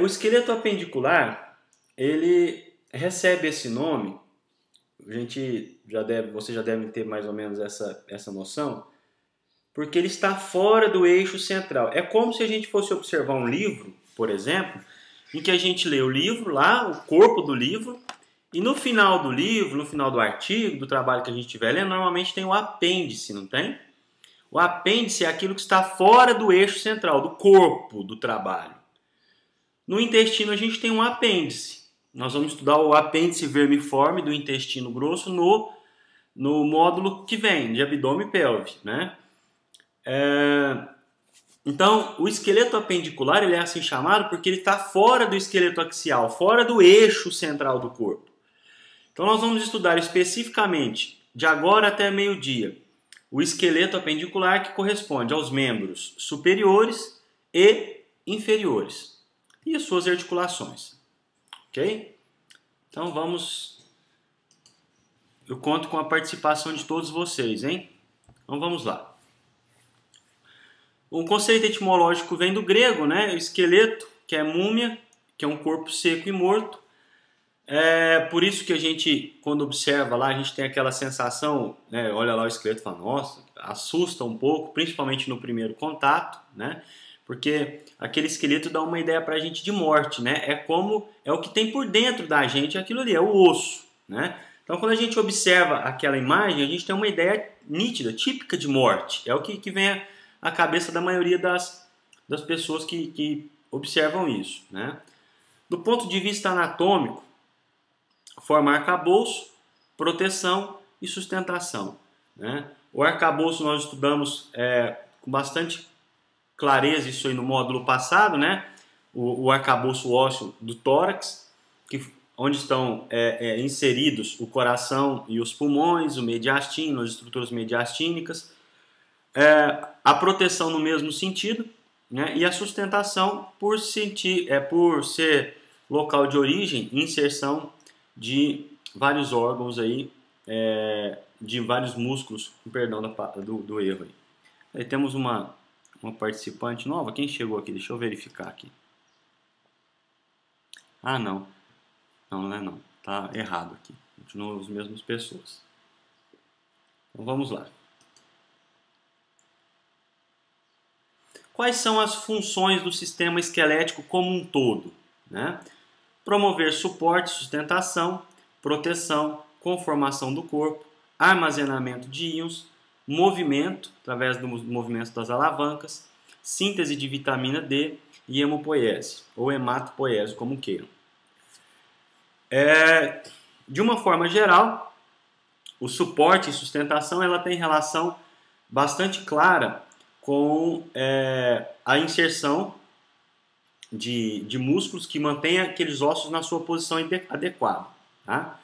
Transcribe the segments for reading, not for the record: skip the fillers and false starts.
O esqueleto apendicular, ele recebe esse nome, você já deve ter mais ou menos essa noção, porque ele está fora do eixo central. É como se a gente fosse observar um livro, por exemplo, em que a gente lê o livro lá, o corpo do livro, e no final do livro, no final do artigo, do trabalho que a gente estiver lendo, normalmente tem o apêndice, não tem? O apêndice é aquilo que está fora do eixo central, do corpo do trabalho. No intestino a gente tem um apêndice. Nós vamos estudar o apêndice vermiforme do intestino grosso no módulo que vem, de abdômen e pelve, né? Então, o esqueleto apendicular ele é assim chamado porque ele está fora do esqueleto axial, fora do eixo central do corpo. Então, nós vamos estudar especificamente, de agora até meio-dia, o esqueleto apendicular que corresponde aos membros superiores e inferiores e as suas articulações. Ok? Então, eu conto com a participação de todos vocês, hein? Então, vamos lá. O conceito etimológico vem do grego, né? O esqueleto, que é múmia, que é um corpo seco e morto. É por isso que a gente, quando observa lá, a gente tem aquela sensação, né? Olha lá o esqueleto e fala, nossa, assusta um pouco, principalmente no primeiro contato, né? Porque aquele esqueleto dá uma ideia pra gente de morte, né? É o que tem por dentro da gente, aquilo ali, é o osso, né? Então, quando a gente observa aquela imagem, a gente tem uma ideia nítida, típica de morte. É o que vem à cabeça da maioria das pessoas que observam isso, né? Do ponto de vista anatômico, forma arcabouço, proteção e sustentação, né? O arcabouço nós estudamos com bastante clareza isso aí no módulo passado, né? O arcabouço ósseo do tórax, onde estão inseridos o coração e os pulmões, o mediastino, as estruturas mediastínicas, a proteção no mesmo sentido, né? E a sustentação por ser local de origem e inserção de vários órgãos aí, de vários músculos, perdão do erro aí. Aí temos uma participante nova. Quem chegou aqui? Deixa eu verificar aqui. Ah, não. Não é não. Tá errado aqui. Continuam as mesmas pessoas. Então vamos lá. Quais são as funções do sistema esquelético como um todo, né? Promover suporte, sustentação, proteção, conformação do corpo, armazenamento de íons, movimento, através do movimento das alavancas, síntese de vitamina D e hemopoiese, ou hematopoiese, como queiram. De uma forma geral, o suporte e sustentação ela tem relação bastante clara com a inserção de músculos que mantêm aqueles ossos na sua posição adequada. Tá?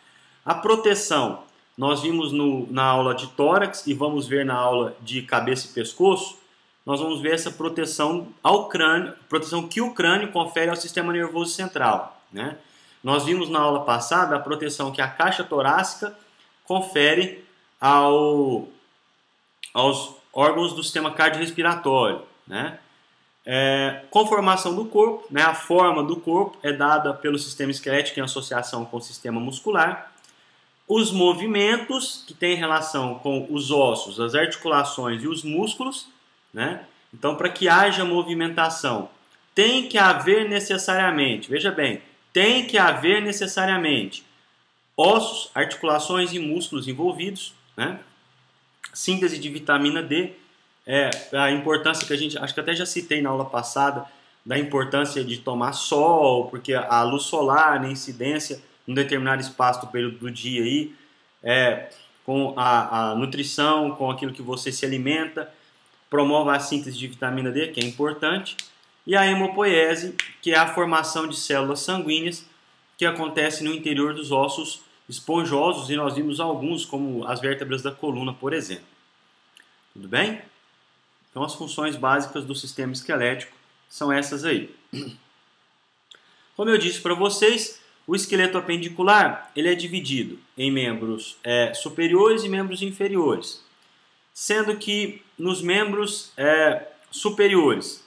A proteção, nós vimos na aula de tórax e vamos ver na aula de cabeça e pescoço, nós vamos ver essa proteção ao crânio, proteção que o crânio confere ao sistema nervoso central. Né? Nós vimos na aula passada a proteção que a caixa torácica confere aos órgãos do sistema cardiorrespiratório, né? Conformação do corpo, né? A forma do corpo é dada pelo sistema esquelético em associação com o sistema muscular. Os movimentos, que têm relação com os ossos, as articulações e os músculos, né? Então, para que haja movimentação, tem que haver necessariamente, veja bem, tem que haver necessariamente ossos, articulações e músculos envolvidos, né? Síntese de vitamina D, a importância que a gente, acho que até já citei na aula passada, da importância de tomar sol, porque a luz solar, a incidência em um determinado espaço do período do dia aí, com a nutrição, com aquilo que você se alimenta, promove a síntese de vitamina D, que é importante, e a hemopoiese, que é a formação de células sanguíneas que acontece no interior dos ossos esponjosos, e nós vimos alguns, como as vértebras da coluna, por exemplo. Tudo bem? Então, as funções básicas do sistema esquelético são essas aí. Como eu disse para vocês, o esqueleto apendicular ele é dividido em membros superiores e membros inferiores. Sendo que nos membros superiores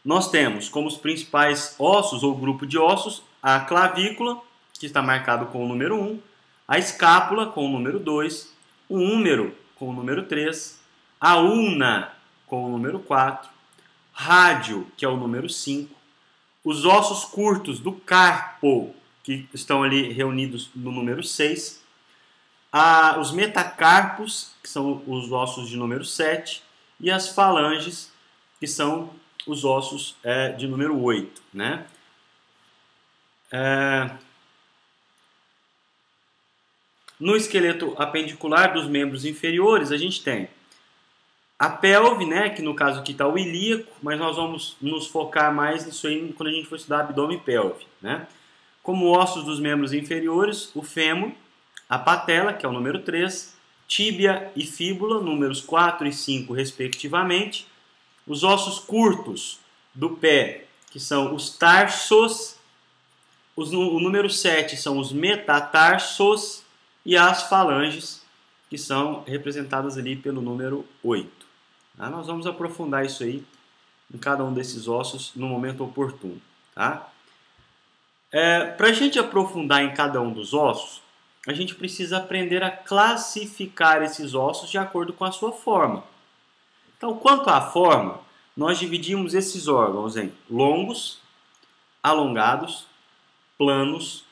nós temos como os principais ossos ou grupo de ossos a clavícula, que está marcado com o número 1, a escápula com o número 2, o húmero com o número 3, a ulna com o número 4, rádio, que é o número 5, os ossos curtos do carpo, que estão ali reunidos no número 6, os metacarpos, que são os ossos de número 7, e as falanges, que são os ossos de número 8. Né? No esqueleto apendicular dos membros inferiores, a gente tem a pelve, né, que no caso aqui está o ilíaco, mas nós vamos nos focar mais nisso aí quando a gente for estudar abdômen e pelve. Né? Como ossos dos membros inferiores, o fêmur, a patela, que é o número 3, tíbia e fíbula, números 4 e 5 respectivamente, os ossos curtos do pé, que são os tarsos, o número 7 são os metatarsos, e as falanges, que são representadas ali pelo número 8. Tá? Nós vamos aprofundar isso aí em cada um desses ossos no momento oportuno. Tá? Para a gente aprofundar em cada um dos ossos, a gente precisa aprender a classificar esses ossos de acordo com a sua forma. Então, quanto à forma, nós dividimos esses órgãos em longos, alongados, planos,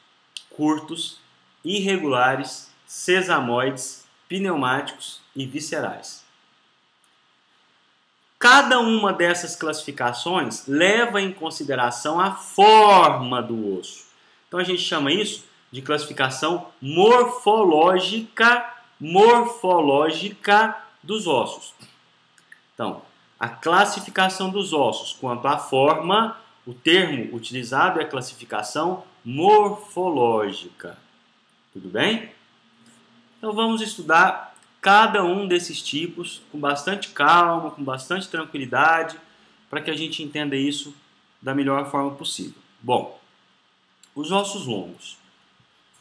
curtos, irregulares, sesamoides, pneumáticos e viscerais. Cada uma dessas classificações leva em consideração a forma do osso. Então a gente chama isso de classificação morfológica dos ossos. Então, a classificação dos ossos quanto à forma, o termo utilizado é classificação morfológica. Tudo bem? Então vamos estudar cada um desses tipos com bastante calma, com bastante tranquilidade, para que a gente entenda isso da melhor forma possível. Bom, os ossos longos.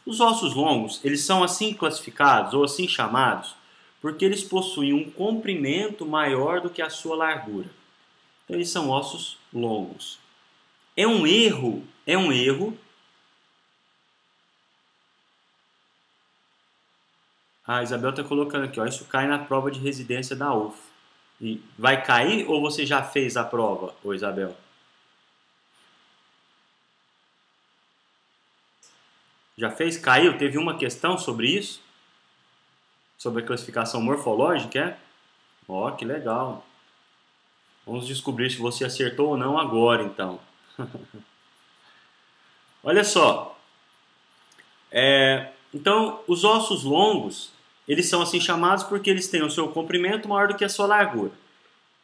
Os ossos longos, eles são assim classificados ou assim chamados porque eles possuem um comprimento maior do que a sua largura. Então eles são ossos longos. É um erro. A Isabel está colocando aqui, ó, isso cai na prova de residência da UF. E vai cair ou você já fez a prova, ô Isabel? Já fez? Caiu? Teve uma questão sobre isso? Sobre a classificação morfológica, é? Ó, que legal. Vamos descobrir se você acertou ou não agora, então. Olha só. Então, os ossos longos, eles são assim chamados porque eles têm o seu comprimento maior do que a sua largura.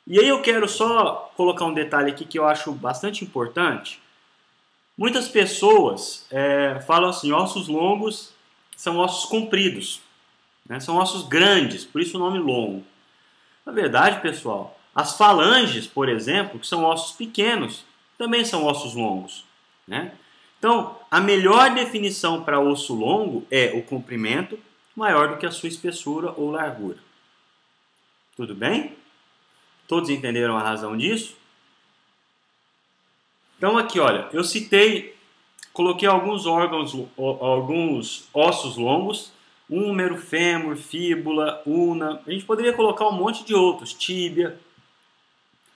E aí eu quero só colocar um detalhe aqui que eu acho bastante importante. Muitas pessoas falam assim, ossos longos são ossos compridos, né? São ossos grandes, por isso o nome longo. Na verdade, pessoal, as falanges, por exemplo, que são ossos pequenos, também são ossos longos, né? Então, a melhor definição para osso longo é o comprimento maior do que a sua espessura ou largura. Tudo bem? Todos entenderam a razão disso? Então aqui, olha, eu coloquei alguns órgãos, alguns ossos longos, húmero, fêmur, fíbula, ulna. A gente poderia colocar um monte de outros, tíbia,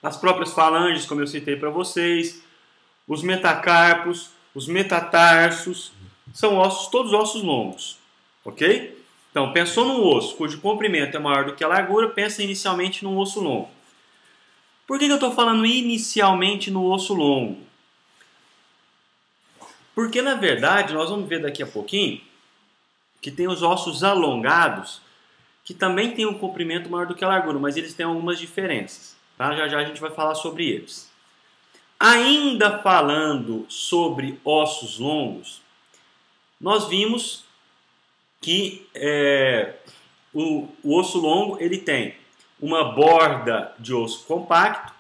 as próprias falanges, como eu citei para vocês, os metacarpos, os metatarsos, são ossos, todos ossos longos, ok? Então, pensou num osso cujo comprimento é maior do que a largura, pensa inicialmente num osso longo. Por que eu estou falando inicialmente no osso longo? Porque, na verdade, nós vamos ver daqui a pouquinho que tem os ossos alongados, que também têm um comprimento maior do que a largura, mas eles têm algumas diferenças. Tá? Já já a gente vai falar sobre eles. Ainda falando sobre ossos longos, nós vimos que o osso longo ele tem uma borda de osso compacto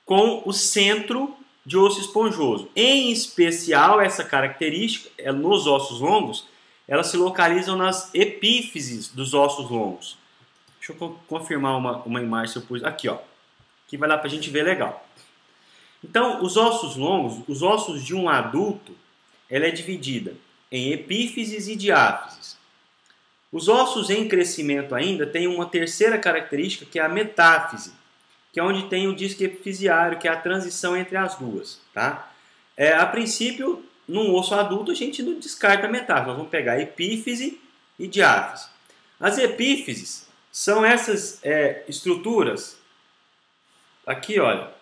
com o centro de osso esponjoso. Em especial, essa característica, nos ossos longos, elas se localizam nas epífises dos ossos longos. Deixa eu confirmar uma imagem se eu pus aqui, ó, que vai dar para a gente ver legal. Então, os ossos longos, os ossos de um adulto, ela é dividida em epífises e diáfises. Os ossos em crescimento ainda têm uma terceira característica, que é a metáfise, que é onde tem o disco epifisiário, que é a transição entre as duas. Tá? A princípio, num osso adulto, a gente não descarta a metáfise. Nós vamos pegar epífise e diáfise. As epífises são essas estruturas, aqui, olha,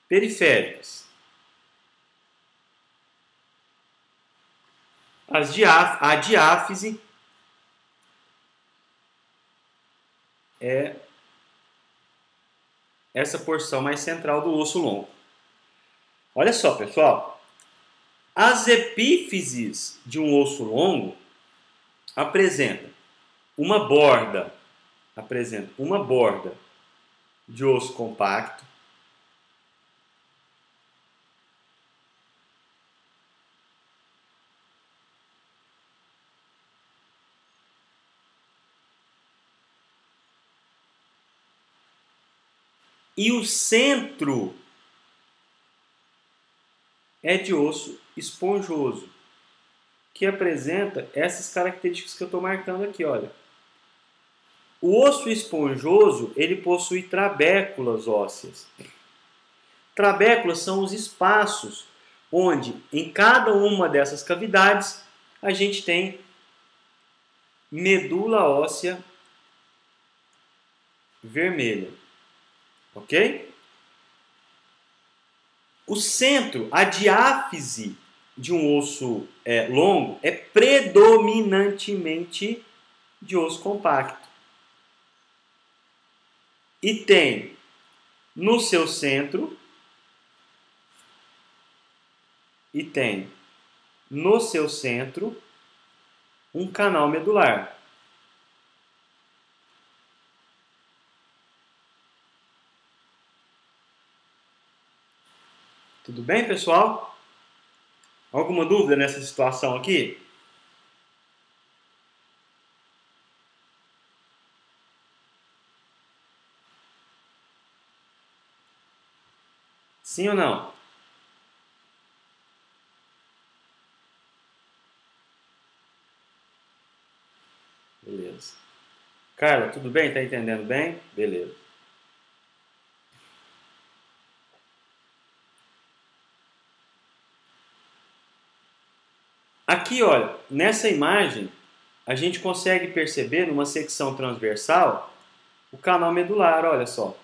periféricas. A diáfise é essa porção mais central do osso longo. Olha só, pessoal. As epífises de um osso longo apresentam uma borda de osso compacto, e o centro é de osso esponjoso, que apresenta essas características que eu estou marcando aqui, olha. O osso esponjoso, ele possui trabéculas ósseas. Trabéculas são os espaços onde, em cada uma dessas cavidades, a gente tem medula óssea vermelha. Ok? O centro, a diáfise de um osso longo é predominantemente de osso compacto. E tem no seu centro um canal medular. Tudo bem, pessoal? Alguma dúvida nessa situação aqui? Sim ou não? Beleza. Carla, tudo bem? Tá entendendo bem? Beleza. Aqui, olha, nessa imagem, a gente consegue perceber numa secção transversal o canal medular, olha só.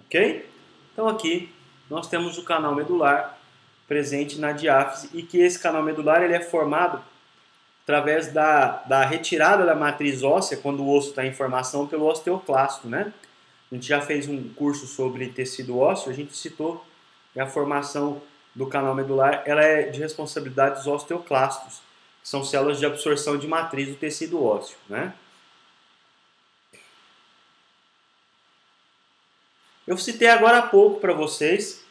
Ok? Então aqui nós temos o canal medular presente na diáfise e que esse canal medular ele é formado através da retirada da matriz óssea quando o osso está em formação pelo osteoclasto, né? A gente já fez um curso sobre tecido ósseo, a gente citou que a formação do canal medular ela é de responsabilidade dos osteoclastos, que são células de absorção de matriz do tecido ósseo, né? Eu citei agora há pouco para vocês